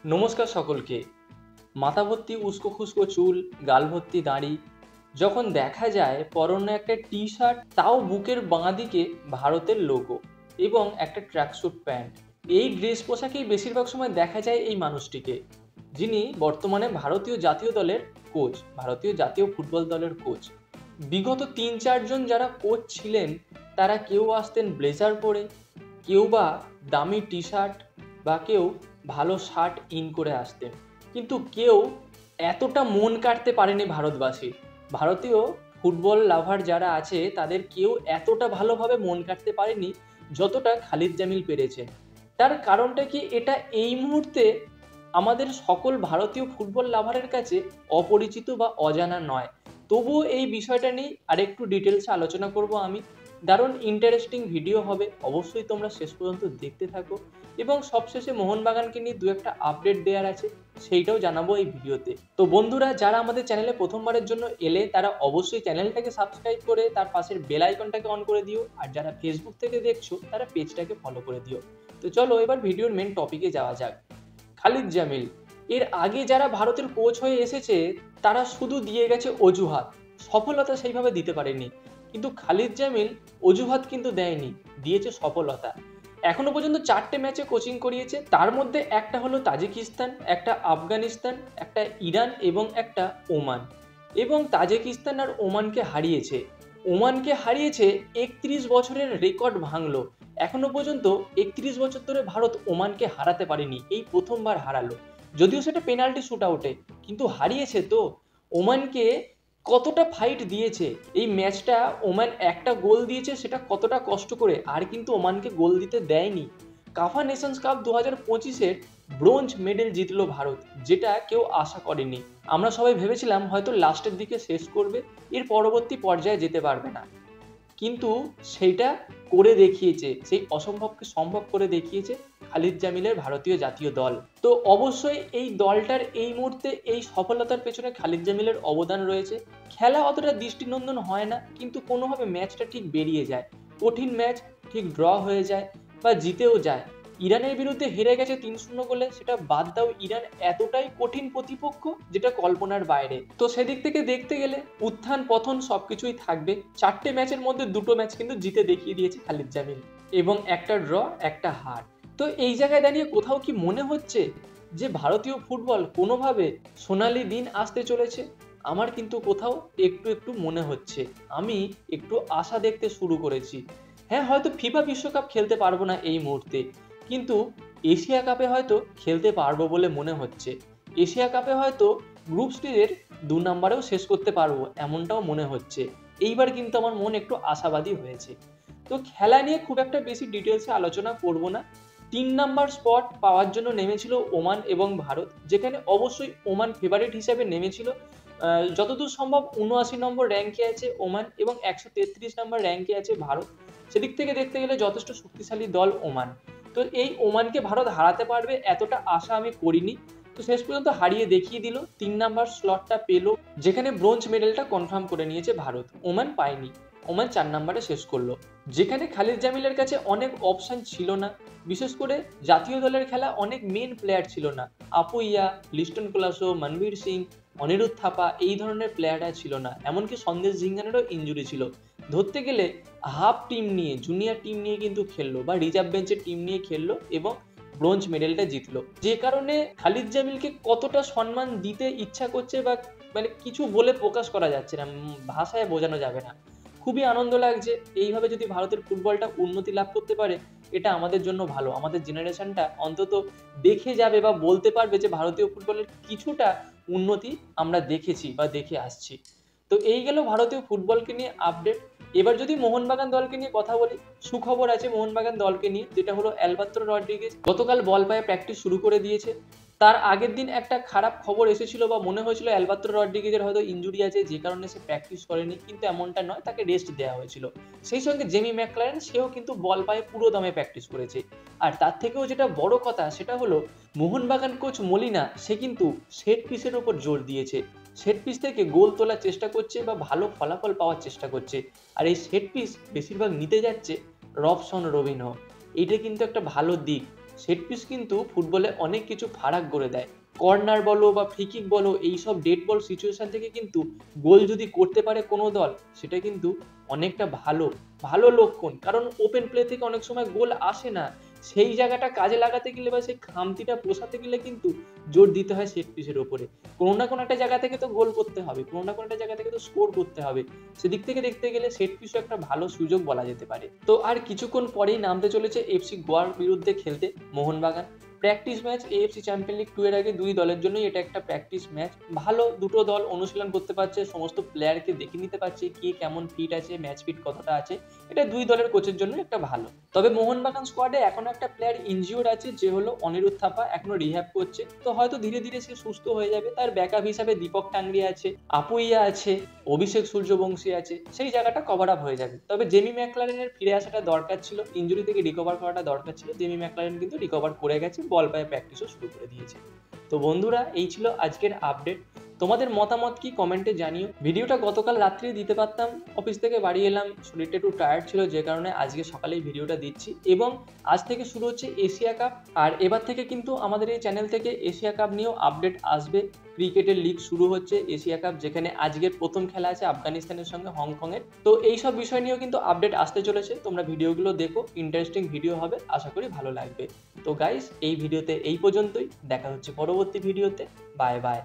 নমস্কার সকলকে। মাথা ভর্তি উস্কো খুস্কো চুল, গাল ভর্তি দাড়ি, যখন দেখা যায় পরনে একটা টি শার্ট, তাও বুকের বাঁ দিকে ভারতের লোগো এবং একটা ট্র্যাকস্যুট প্যান্ট, এই ড্রেস পোশাকেই বেশিরভাগ সময় দেখা যায় এই মানুষটিকে, যিনি বর্তমানে ভারতীয় জাতীয় দলের কোচ, ভারতীয় জাতীয় ফুটবল দলের কোচ। বিগত ৩-৪ জন যারা কোচ ছিলেন, তারা কেউ আসতেন ব্লেজার পরে, কেউ বা দামি টি শার্ট, বা কেউ ভালো শার্ট ইন করে আসতেন, কিন্তু কেউ এতটা মন কাটতে পারেনি ভারতবাসী। ভারতীয় ফুটবল লাভার যারা আছে তাদের কেউ এতটা ভালোভাবে মন কাটতে পারেনি যতটা খালিদ জামিল পেরেছে। তার কারণটা কি, এটা এই মুহূর্তে আমাদের সকল ভারতীয় ফুটবল লাভারের কাছে অপরিচিত বা অজানা নয়। তবুও এই বিষয়টা নিয়ে আরেকটু ডিটেলসে আলোচনা করব আমি। দারুণ ইন্টারেস্টিং ভিডিও হবে, অবশ্যই তোমরা শেষ পর্যন্ত দেখতে থাকো। এবং সবশেষে মোহনবাগানকে নিয়ে দু একটা আপডেট দেওয়ার আছে, সেইটাও জানাবো এই ভিডিওতে। তো বন্ধুরা, যারা আমাদের চ্যানেলে প্রথমবারের জন্য এলে তারা অবশ্যই চ্যানেলটাকে সাবস্ক্রাইব করে তার পাশের বেল আইকনটাকে অন করে দিও, আর যারা ফেসবুক থেকে দেখছো তারা পেজটাকে ফলো করে দিও। তো চলো এবার ভিডিওর মেন টপিকে যাওয়া যাক। খালিদ জামিল, এর আগে যারা ভারতের কোচ হয়ে এসেছে তারা শুধু দিয়ে গেছে অজুহাত, সফলতা সেইভাবে দিতে পারেনি। কিন্তু খালিদ জামিল অজুহাত কিন্তু দেয়নি, দিয়েছে সফলতা। এখনো পর্যন্ত 4টে ম্যাচে কোচিং করিয়েছে, তার মধ্যে একটা হলো তাজিকিস্তান, একটা আফগানিস্তান, একটা ইরান এবং একটা ওমান। এবং তাজিকিস্তান আর ওমানকে হারিয়েছে। ওমানকে হারিয়েছে, 31 বছরের রেকর্ড ভাঙলো। এখনো পর্যন্ত 31 বছর ধরে ভারত ওমানকে হারাতে পারেনি, এই প্রথমবার হারালো। যদিও সেটা পেনাল্টি শুট আউটে, কিন্তু হারিয়েছে তো। ওমানকে কতটা ফাইট দিয়েছে এই ম্যাচটা, ওমান একটা গোল দিয়েছে, সেটা কতটা কষ্ট করে, আর কিন্তু ওমানকে গোল দিতে দেয়নি। কাফা নেশনস কাপ 2025-এর ব্রোঞ্জ মেডেল জিতলো ভারত, যেটা কেউ আশা করেনি। আমরা সবাই ভেবেছিলাম হয়তো লাস্টের দিকে শেষ করবে, এর পরবর্তী পর্যায়ে যেতে পারবে না, কিন্তু সেইটা করে দেখিয়েছে, সেই অসম্ভবকে সম্ভব করে দেখিয়েছে খালিদ জামিলের ভারতীয় জাতীয় দল। তো অবশ্যই এই দলটার এই মুহূর্তে এই সফলতার পেছনে খালিদ জামিলের অবদান রয়েছে। খেলা অতটা দৃষ্টিনন্দন হয় না, কিন্তু কোনোভাবে ম্যাচটা ঠিক বেরিয়ে যায়। কঠিন ম্যাচ ঠিক ড্র হয়ে যায় বা জিতেও যায়। ইরানের বিরুদ্ধে হেরে গেছে 3-0 গোলে, সেটা বাদ দাও, ইরান এতটাই কঠিন প্রতিপক্ষ যেটা কল্পনার বাইরে। তো সেদিক থেকে দেখতে গেলে উত্থান পতন সবকিছুই থাকবে। 4টে ম্যাচের মধ্যে 2টো ম্যাচ কিন্তু জিতে দেখিয়ে দিয়েছে খালিদ জামিল, এবং একটা ড্র, একটা হার। তো এই জায়গায় দাঁড়িয়ে কোথাও কি মনে হচ্ছে যে ভারতীয় ফুটবল কোনোভাবে সোনালী দিন আসতে চলেছে? আমার কিন্তু কোথাও একটু একটু মনে হচ্ছে, আমি একটু আশা দেখতে শুরু করেছি। হ্যাঁ, হয়তো ফিফা বিশ্বকাপ খেলতে পারবো না এই মুহূর্তে, কিন্তু এশিয়া কাপে হয়তো খেলতে পারবো বলে মনে হচ্ছে। এশিয়া কাপে হয়তো গ্রুপ স্টেজের 2 নম্বরেও শেষ করতে পারবো, এমনটাও মনে হচ্ছে। এইবার কিন্তু আমার মন একটু আশাবাদী হয়েছে। তো খেলা নিয়ে খুব একটা বেশি ডিটেলসে আলোচনা করব না। 3 নম্বর স্পট পাওয়ার জন্য নেমেছিল ওমান এবং ভারত, যেখানে অবশ্যই ওমান ফেভারিট হিসেবে নেমেছিল। যতদূর সম্ভব 79 নম্বর র্যাঙ্কে আছে ওমান এবং 133 নম্বর র্যাঙ্কে আছে ভারত। সেদিক থেকে দেখতে গেলে যথেষ্ট শক্তিশালী দল ওমান। তো এই ওমানকে ভারত হারাতে পারবে এতটা আশা আমি করিনি। তো শেষ পর্যন্ত হারিয়ে দেখিয়ে দিল, 3 নম্বর স্লটটা পেলো, যেখানে ব্রোঞ্জ মেডেলটা কনফার্ম করে নিয়েছে ভারত। ওমান পায়নি, ওমান 4 নম্বরে শেষ করলো, যেখানে খালিদ জামিলের কাছে অনেক অপশন ছিল না। বিশেষ করে জাতীয় দলের খেলা অনেক মেন প্লেয়ার ছিল না। আপুইয়া, লিস্টন কোলাসো, মনবীর সিং, অনিরুদ্ধ থাপা, এই ধরনের প্লেয়াররা ছিল না। এমনকি সন্দেশ ঝিঙ্গানেরও ইঞ্জুরি ছিল। ধরতে গেলে হাফ টিম নিয়ে, জুনিয়র টিম নিয়ে কিন্তু খেললো, বা রিজার্ভ বেঞ্চের টিম নিয়ে খেললো এবং ব্রোঞ্জ মেডেলটা জিতলো। যে কারণে খালিদ জামিলকে কতটা সম্মান দিতে ইচ্ছা করছে, বা মানে কিছু বলে প্রকাশ করা যাচ্ছে না, ভাষায় বোঝানো যাবে না। খুবই আনন্দ লাগছে। এইভাবে যদি ভারতের ফুটবলটা উন্নতি লাভ করতে পারে, এটা আমাদের জন্য ভালো। আমাদের জেনারেশনটা অন্তত দেখে যাবে বা বলতে পারবে যে ভারতীয় ফুটবলের কিছুটা উন্নতি আমরা দেখেছি বা দেখে আসছি। তো এই গেল ভারতীয় ফুটবলকে নিয়ে আপডেট। এবার যদি মোহনবাগান দলকে নিয়ে কথা বলি, সুখবর আছে মোহনবাগান দলকে নিয়ে, যেটা হলো অ্যালবাত্রো রড্রিগেজ গতকাল বল পায়ে প্র্যাকটিস শুরু করে দিয়েছে। তার আগের দিন একটা খারাপ খবর এসেছিল, বা মনে হয়েছিল অ্যালবাত্রো রড্রিগেজের হয়তো ইনজুরি আছে, যে কারণে সে প্র্যাকটিস করেনি, কিন্তু এমনটা নয়, তাকে রেস্ট দেওয়া হয়েছিল। সেই সঙ্গে জেমি ম্যাকলারেন, সেও কিন্তু বল পায়ে পুরো দমে প্র্যাকটিস করেছে। আর তার থেকেও যেটা বড় কথা, সেটা হলো মোহনবাগান কোচ মলিনা, সে কিন্তু সেট পিসের উপর জোর দিয়েছে। সেট পিস থেকে গোল তোলার চেষ্টা করছে বা ভালো ফলাফল পাওয়ার চেষ্টা করছে। আর এই সেট পিস বেশিরভাগ নিতে যাচ্ছে রবসন রবিনহো। এইটা কিন্তু একটা ভালো দিক। সেট পিস কিন্তু ফুটবলে অনেক কিছু ফারাক করে দেয়। কর্নার বলো বা ফ্রি কিক বলো, এইসব ডেড বল সিচুয়েশন থেকে কিন্তু গোল যদি করতে পারে কোনো দল, সেটা কিন্তু অনেকটা ভালো লক্ষণ। কারণ ওপেন প্লে থেকে অনেক সময় গোল আসে না। সেই জায়গাটা কাজে লাগাতে গেলে বা সেই খামতিটা পোষাতে গেলে কিন্তু জোর দিতে হয় সেট পিসের উপরে। কোনো না কোনো একটা জায়গা থেকে তো গোল করতে হবে, কোনো না কোনো একটা জায়গা থেকে তো স্কোর করতে হবে। সেদিক থেকে দেখতে গেলে সেট পিসও একটা ভালো সুযোগ বলা যেতে পারে। তো আর কিছুক্ষণ পরেই নামতে চলেছে এফসি গোয়ার বিরুদ্ধে খেলতে Mohun Bagan. Practice match, AFC champion league 2 এর আগে দুই দলের জন্যই এটা একটা প্র্যাকটিস ম্যাচ। ভালো, দুটো দল অনুশীলন করতে পারছে, সমস্ত প্লেয়ারকে দেখে নিতে পারছে কে কেমন ফিট আছে, ম্যাচ ফিট কতটা আছে। এটা দুই দলের কোচের জন্য একটা ভালো। তবে মোহনবাগান স্কোয়াডে এখনো একটা প্লেয়ার ইনজিওর্ড আছে, যে হলো অনিরুদ্ধ থাপা, এখনো রিহ্যাব করছে। তো হয়তো ধীরে ধীরে সে সুস্থ হয়ে যাবে। তার ব্যাকআপ হিসাবে দীপক টাংরি আছে, আপুইয়া আছে, অভিষেক সূর্যবংশী আছে, সেই জায়গাটা কভার আপ হয়ে যাবে। তবে জেমি ম্যাকলারেনের ফিরে আসাটা দরকার ছিল, ইনজুরি থেকে রিকভার করাটা দরকার ছিল। জেমি ম্যাকলারেন কিন্তু রিকভার করে গেছে, বল পায়ে প্র্যাকটিসও শুরু করে দিয়েছে। তো বন্ধুরা, এই ছিল আজকের আপডেট। তোমাদের মতামত কি কমেন্টে জানিও। ভিডিওটা গতকাল রাত্রে দিতে পারতাম, অফিস থেকে বাড়ি এলাম, শরীরটা একটু টায়ার্ড ছিল, যে কারণে আজকে সকালেই ভিডিওটা দিচ্ছি। এবং আজ থেকে শুরু হচ্ছে এশিয়া কাপ, আর এবার থেকে কিন্তু আমাদের এই চ্যানেল থেকে এশিয়া কাপ নিয়েও আপডেট আসবে। ক্রিকেটের লিগ শুরু হচ্ছে, এশিয়া কাপ, যেখানে আজকের প্রথম খেলা আছে আফগানিস্তানের সঙ্গে হংকংয়ের। তো এইসব বিষয় নিয়েও কিন্তু আপডেট আসতে চলেছে। তোমরা ভিডিওগুলো দেখো, ইন্টারেস্টিং ভিডিও হবে, আশা করি ভালো লাগবে। তো গাইস, এই ভিডিওতে এই পর্যন্তই। দেখা হচ্ছে পরবর্তী ভিডিওতে। Bye bye.